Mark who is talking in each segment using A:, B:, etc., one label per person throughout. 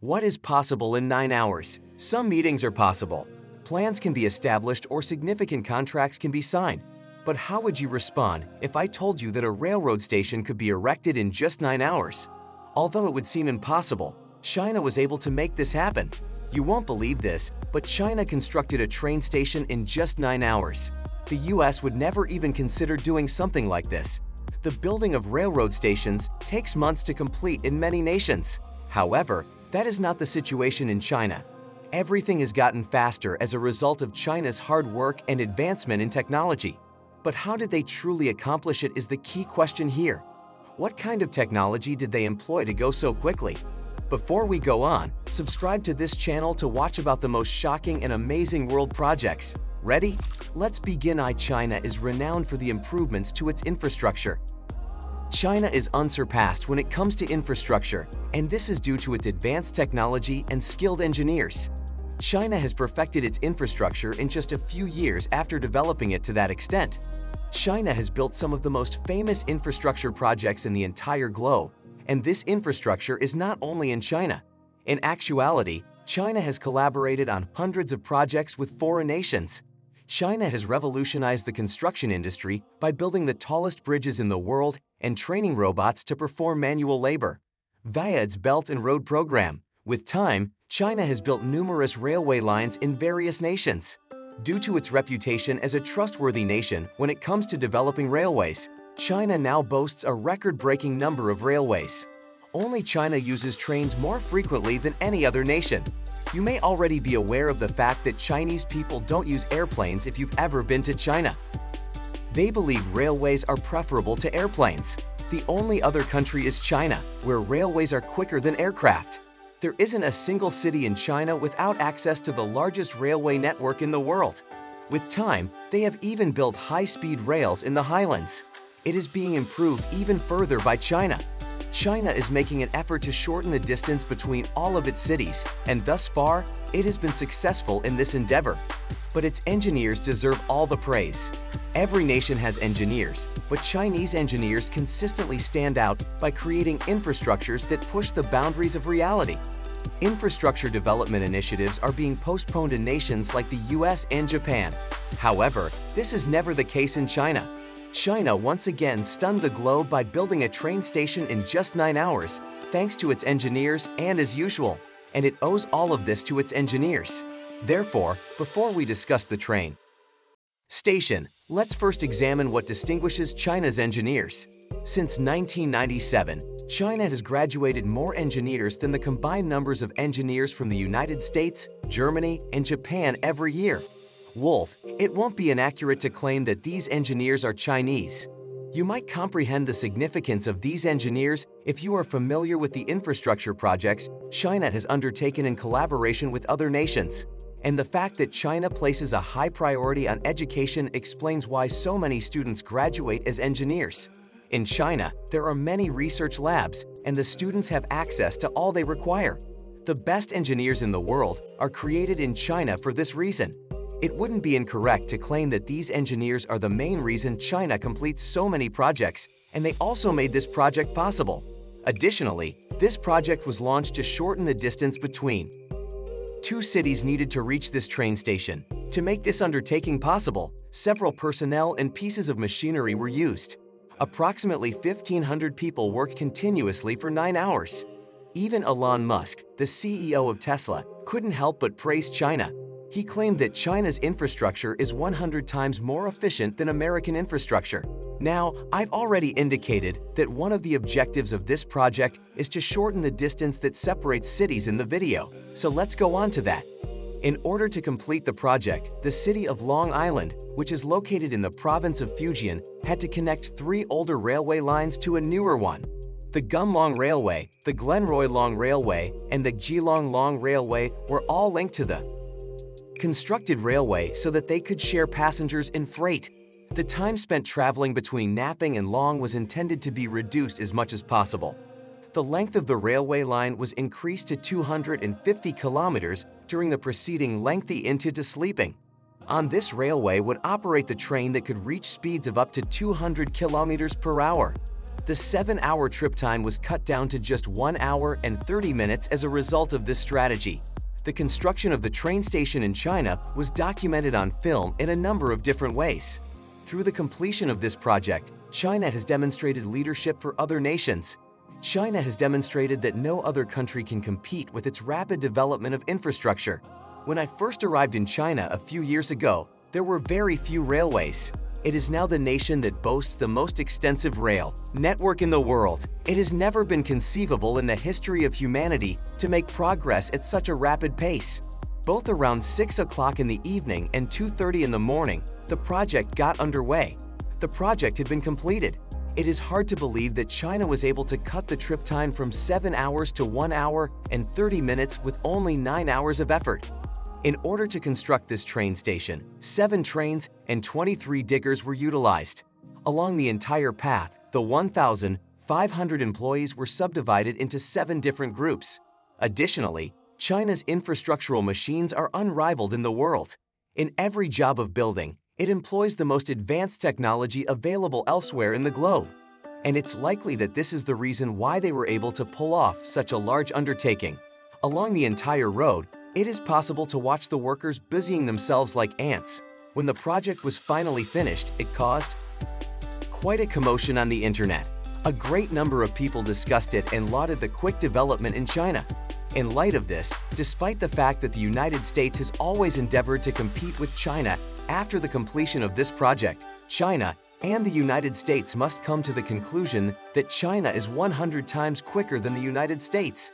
A: What is possible in 9 hours? Some meetings are possible. Plans can be established or significant contracts can be signed. But how would you respond if I told you that a railroad station could be erected in just 9 hours? Although it would seem impossible, China was able to make this happen. You won't believe this, but China constructed a train station in just 9 hours. The US would never even consider doing something like this. The building of railroad stations takes months to complete in many nations. However, that is not the situation in China. Everything has gotten faster as a result of China's hard work and advancement in technology. But how did they truly accomplish it is the key question here. What kind of technology did they employ to go so quickly? Before we go on, subscribe to this channel to watch about the most shocking and amazing world projects. Ready? Let's begin. China is renowned for the improvements to its infrastructure. China is unsurpassed when it comes to infrastructure, and this is due to its advanced technology and skilled engineers. China has perfected its infrastructure in just a few years after developing it to that extent. China has built some of the most famous infrastructure projects in the entire globe, and this infrastructure is not only in China. In actuality, China has collaborated on hundreds of projects with foreign nations. China has revolutionized the construction industry by building the tallest bridges in the world and training robots to perform manual labor. Via its Belt and Road program, with time, China has built numerous railway lines in various nations. Due to its reputation as a trustworthy nation when it comes to developing railways, China now boasts a record-breaking number of railways. Only China uses trains more frequently than any other nation. You may already be aware of the fact that Chinese people don't use airplanes if you've ever been to China. They believe railways are preferable to airplanes. The only other country is China, where railways are quicker than aircraft. There isn't a single city in China without access to the largest railway network in the world. With time, they have even built high-speed rails in the highlands. It is being improved even further by China. China is making an effort to shorten the distance between all of its cities, and thus far, it has been successful in this endeavor. But its engineers deserve all the praise. Every nation has engineers, but Chinese engineers consistently stand out by creating infrastructures that push the boundaries of reality. Infrastructure development initiatives are being postponed in nations like the US and Japan. However, this is never the case in China. China once again stunned the globe by building a train station in just 9 hours, thanks to its engineers and as usual, and it owes all of this to its engineers. Therefore, before we discuss the train station, let's first examine what distinguishes China's engineers. Since 1997, China has graduated more engineers than the combined numbers of engineers from the United States, Germany, and Japan every year. Wolf, it won't be inaccurate to claim that these engineers are Chinese. You might comprehend the significance of these engineers if you are familiar with the infrastructure projects China has undertaken in collaboration with other nations. And the fact that China places a high priority on education explains why so many students graduate as engineers. In China, there are many research labs, and the students have access to all they require. The best engineers in the world are created in China for this reason. It wouldn't be incorrect to claim that these engineers are the main reason China completes so many projects, and they also made this project possible. Additionally, this project was launched to shorten the distance between two cities needed to reach this train station. To make this undertaking possible, several personnel and pieces of machinery were used. Approximately 1,500 people worked continuously for 9 hours. Even Elon Musk, the CEO of Tesla, couldn't help but praise China. He claimed that China's infrastructure is 100 times more efficient than American infrastructure. Now, I've already indicated that one of the objectives of this project is to shorten the distance that separates cities in the video, so let's go on to that. In order to complete the project, the city of Long Island, which is located in the province of Fujian, had to connect 3 older railway lines to a newer one. The Gumlong Railway, the Glenroy Long Railway, and the Geelong Long Railway were all linked to the constructed railway so that they could share passengers and freight. The time spent traveling between Napping and Long was intended to be reduced as much as possible. The length of the railway line was increased to 250 kilometers during the preceding lengthy into sleeping. On this railway would operate the train that could reach speeds of up to 200 kilometers per hour. The 7-hour trip time was cut down to just 1 hour and 30 minutes as a result of this strategy. The construction of the train station in China was documented on film in a number of different ways. Through the completion of this project, China has demonstrated leadership for other nations. China has demonstrated that no other country can compete with its rapid development of infrastructure. When I first arrived in China a few years ago, there were very few railways. It is now the nation that boasts the most extensive rail network in the world. It has never been conceivable in the history of humanity to make progress at such a rapid pace. Both around 6 o'clock in the evening and 2:30 in the morning, the project got underway. The project had been completed. It is hard to believe that China was able to cut the trip time from 7 hours to 1 hour and 30 minutes with only 9 hours of effort. In order to construct this train station, 7 trains and 23 diggers were utilized. Along the entire path, the 1,500 employees were subdivided into 7 different groups. Additionally, China's infrastructural machines are unrivaled in the world. In every job of building, it employs the most advanced technology available elsewhere in the globe. And it's likely that this is the reason why they were able to pull off such a large undertaking. Along the entire road, it is possible to watch the workers busying themselves like ants. When the project was finally finished, it caused quite a commotion on the internet. A great number of people discussed it and lauded the quick development in China. In light of this, despite the fact that the United States has always endeavored to compete with China after the completion of this project, China and the United States must come to the conclusion that China is 100 times quicker than the United States.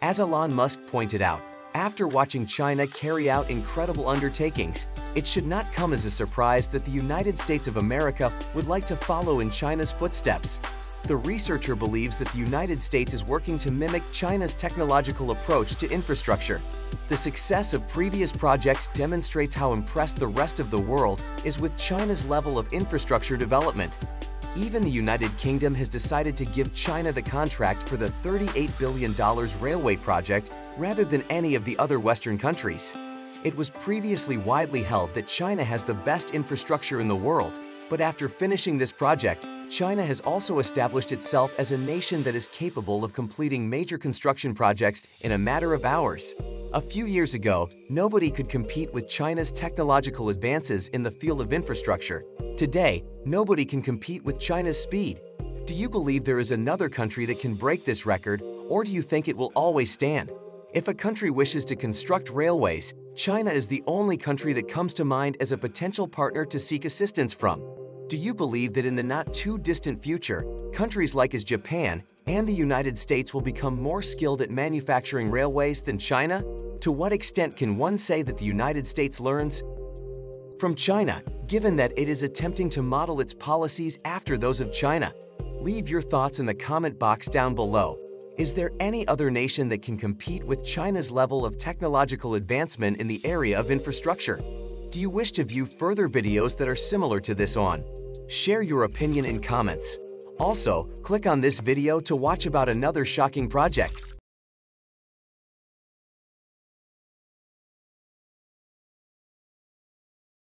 A: As Elon Musk pointed out, after watching China carry out incredible undertakings, it should not come as a surprise that the United States of America would like to follow in China's footsteps. The researcher believes that the United States is working to mimic China's technological approach to infrastructure. The success of previous projects demonstrates how impressed the rest of the world is with China's level of infrastructure development. Even the United Kingdom has decided to give China the contract for the $38 billion railway project rather than any of the other Western countries. It was previously widely held that China has the best infrastructure in the world, but after finishing this project, China has also established itself as a nation that is capable of completing major construction projects in a matter of hours. A few years ago, nobody could compete with China's technological advances in the field of infrastructure. Today, nobody can compete with China's speed. Do you believe there is another country that can break this record, or do you think it will always stand? If a country wishes to construct railways, China is the only country that comes to mind as a potential partner to seek assistance from. Do you believe that in the not-too-distant future, countries like Japan and the United States will become more skilled at manufacturing railways than China? To what extent can one say that the United States learns from China, given that it is attempting to model its policies after those of China? Leave your thoughts in the comment box down below. Is there any other nation that can compete with China's level of technological advancement in the area of infrastructure? Do you wish to view further videos that are similar to this on? Share your opinion in comments. Also, click on this video to watch about another shocking project.